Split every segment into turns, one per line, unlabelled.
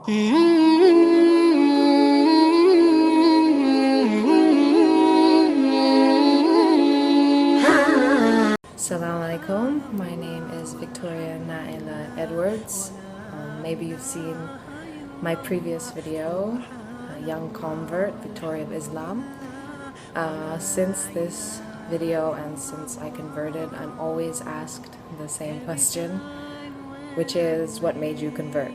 Assalamu alaikum. My name is Victoria Nayla Edwards. Maybe you've seen my previous video, Young Convert, Victoria of Islam. Since this video and since I converted, I'm always asked the same question, which is, what made you convert?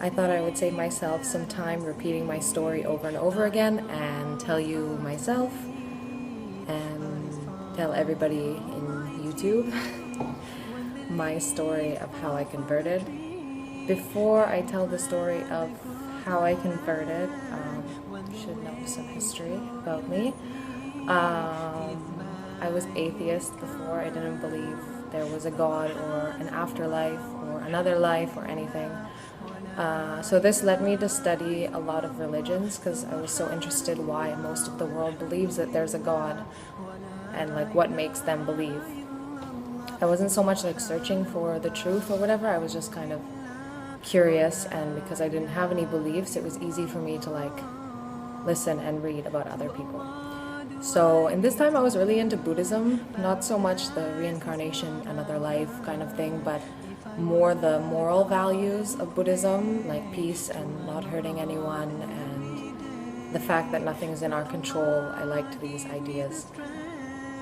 I thought I would save myself some time repeating my story over and over again and tell you myself and tell everybody in YouTube my story of how I converted. Before I tell the story of how I converted, you should know some history about me. I was atheist before. I didn't believe there was a God or an afterlife or another life or anything. So this led me to study a lot of religions because I was so interested why most of the world believes that there's a God and like what makes them believe. I wasn't so much like searching for the truth or whatever, I was just kind of curious, and because I didn't have any beliefs, it was easy for me to like listen and read about other people. So in this time I was really into Buddhism, not so much the reincarnation, another life kind of thing, but more the moral values of Buddhism, like peace and not hurting anyone and the fact that nothing's in our control. I liked these ideas,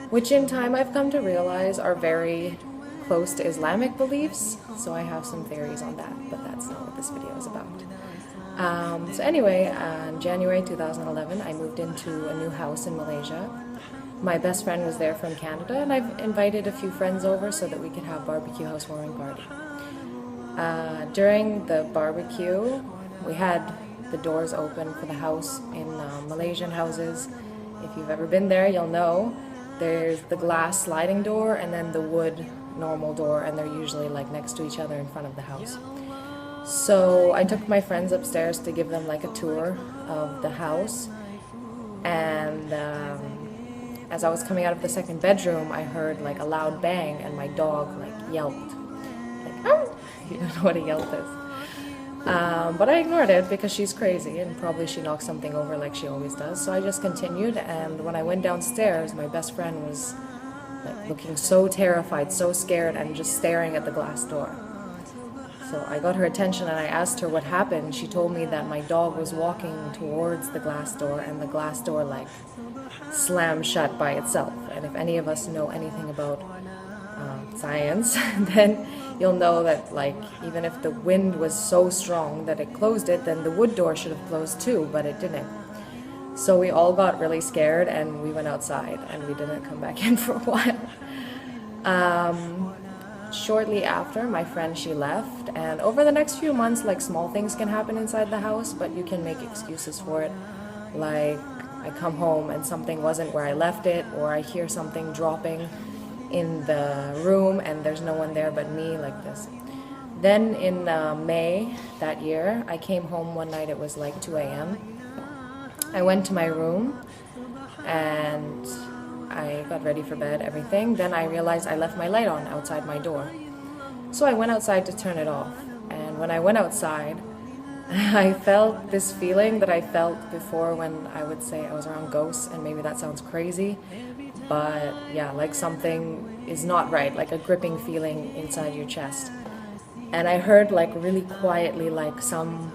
which in time I've come to realize are very close to Islamic beliefs, so I have some theories on that, but that's not what this video is about. So anyway, in January 2011, I moved into a new house in Malaysia. My best friend was there from Canada, and I've invited a few friends over so that we could have barbecue housewarming party. During the barbecue, we had the doors open for the house. In Malaysian houses, if you've ever been there, you'll know there's the glass sliding door and then the wood normal door, and they're usually like next to each other in front of the house. So I took my friends upstairs to give them like a tour of the house, and as I was coming out of the second bedroom, I heard like a loud bang and my dog like yelped. Like, oh! You don't know what a yelp is. But I ignored it because she's crazy and probably she knocked something over like she always does. So I just continued, and when I went downstairs, my best friend was like looking so terrified, so scared, and just staring at the glass door. So I got her attention and I asked her what happened. She told me that my dog was walking towards the glass door and the glass door like slammed shut by itself. And if any of us know anything about science, then you'll know that like even if the wind was so strong that it closed it, then the wood door should have closed too, but it didn't. So we all got really scared and we went outside and we didn't come back in for a while. Shortly after, my friend, she left, and over the next few months, like small things can happen inside the house, but you can make excuses for it. Like I come home and something wasn't where I left it, or I hear something dropping in the room and there's no one there but me, like this. Then in May that year, I came home one night, it was like 2 a.m. I went to my room and I got ready for bed, everything. Then I realized I left my light on outside my door. So I went outside to turn it off. And when I went outside, I felt this feeling that I felt before when I would say I was around ghosts, and maybe that sounds crazy, but yeah, like something is not right, like a gripping feeling inside your chest. And I heard like really quietly like some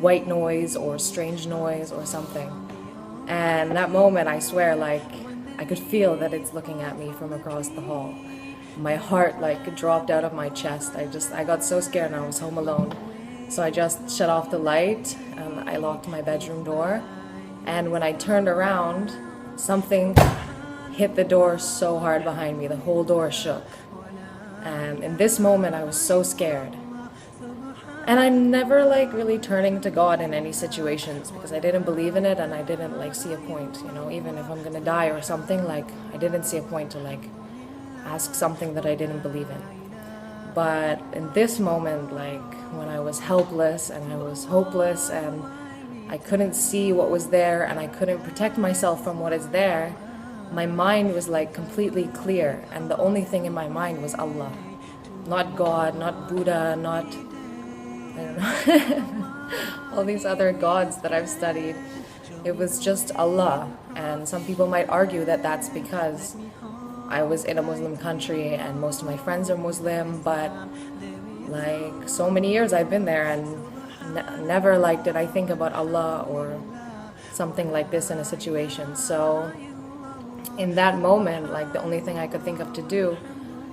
white noise or strange noise or something. And that moment, I swear, like I could feel that it's looking at me from across the hall. My heart like dropped out of my chest. I got so scared, and I was home alone. So I just shut off the light and I locked my bedroom door. And when I turned around, something hit the door so hard behind me. The whole door shook. And in this moment, I was so scared. And I'm never like really turning to God in any situations because I didn't believe in it, and I didn't like see a point, you know, even if I'm gonna die or something, like I didn't see a point to like ask something that I didn't believe in. But in this moment, like when I was helpless and I was hopeless and I couldn't see what was there and I couldn't protect myself from what is there, my mind was like completely clear, and the only thing in my mind was Allah. Not God, not Buddha, not, I don't know. all these other gods that I've studied. It was just Allah. And some people might argue that that's because I was in a Muslim country and most of my friends are Muslim, but like so many years I've been there and never like did I think about Allah or something like this in a situation. So in that moment, like the only thing I could think of to do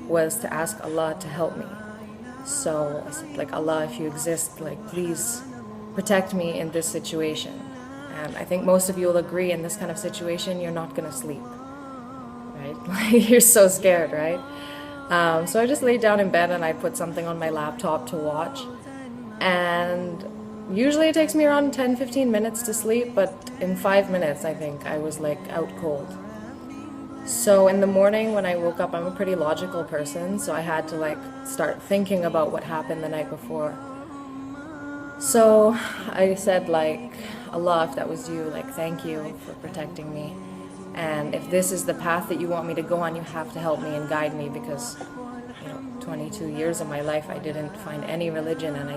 was to ask Allah to help me. So I said, like, Allah, if you exist, like, please protect me in this situation. And I think most of you will agree, in this kind of situation, you're not gonna sleep, right? Like, you're so scared, right? So I just laid down in bed and I put something on my laptop to watch. And usually it takes me around 10-15 minutes to sleep, but in 5 minutes, I think, I was like out cold. So in the morning when I woke up, I'm a pretty logical person, so I had to like start thinking about what happened the night before. So I said like, Allah, if that was you, like thank you for protecting me. And if this is the path that you want me to go on, you have to help me and guide me, because 22 years of my life I didn't find any religion, and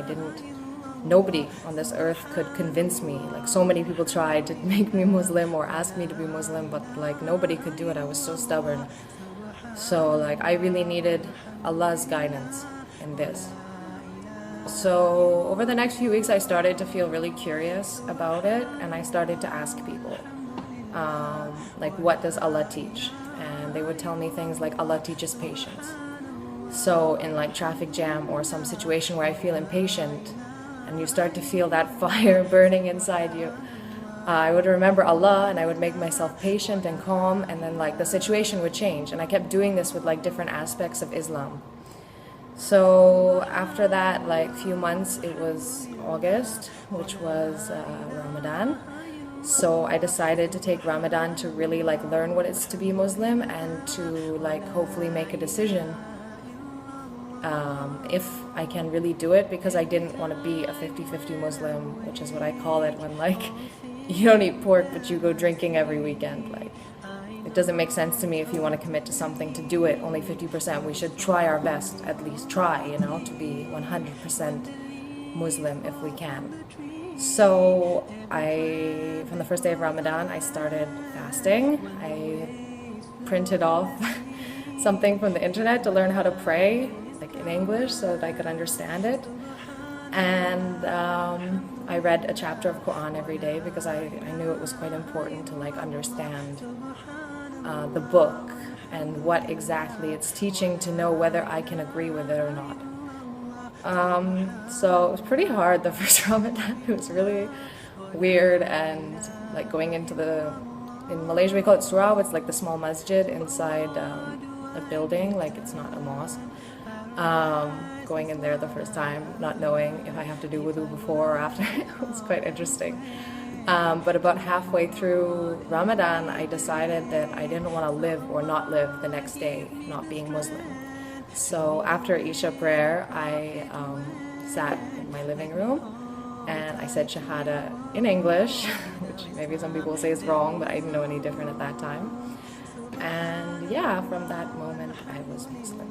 nobody on this earth could convince me. Like so many people tried to make me Muslim or ask me to be Muslim, but like nobody could do it. I was so stubborn. So like I really needed Allah's guidance in this. So over the next few weeks I started to feel really curious about it, and I started to ask people like, what does Allah teach? And they would tell me things like Allah teaches patience. So in like traffic jam or some situation where I feel impatient and you start to feel that fire burning inside you, I would remember Allah and I would make myself patient and calm, and then like the situation would change. And I kept doing this with like different aspects of Islam. So after that, like few months, it was August, which was Ramadan. So I decided to take Ramadan to really like learn what it's to be Muslim, and to like hopefully make a decision if I can really do it, because I didn't want to be a 50-50 Muslim, which is what I call it when like you don't eat pork but you go drinking every weekend. Like it doesn't make sense to me. If you want to commit to something, to do it only 50%. We should try our best, at least try, to be 100% Muslim if we can. So from the first day of Ramadan, I started fasting. I printed off something from the internet to learn how to pray, like in English, so that I could understand it. And I read a chapter of Quran every day, because I knew it was quite important to like understand the book and what exactly it's teaching, to know whether I can agree with it or not. So it was pretty hard the first Ramadan. It was really weird, and like going into in Malaysia we call it surau. It's like the small masjid inside a building, like it's not a mosque. Going in there the first time, not knowing if I have to do wudu before or after, it was quite interesting. But about halfway through Ramadan, I decided that I didn't want to live or not live the next day, not being Muslim. So after Isha prayer, I sat in my living room and I said Shahada in English, which maybe some people say is wrong, but I didn't know any different at that time. And yeah, from that moment, I was Muslim.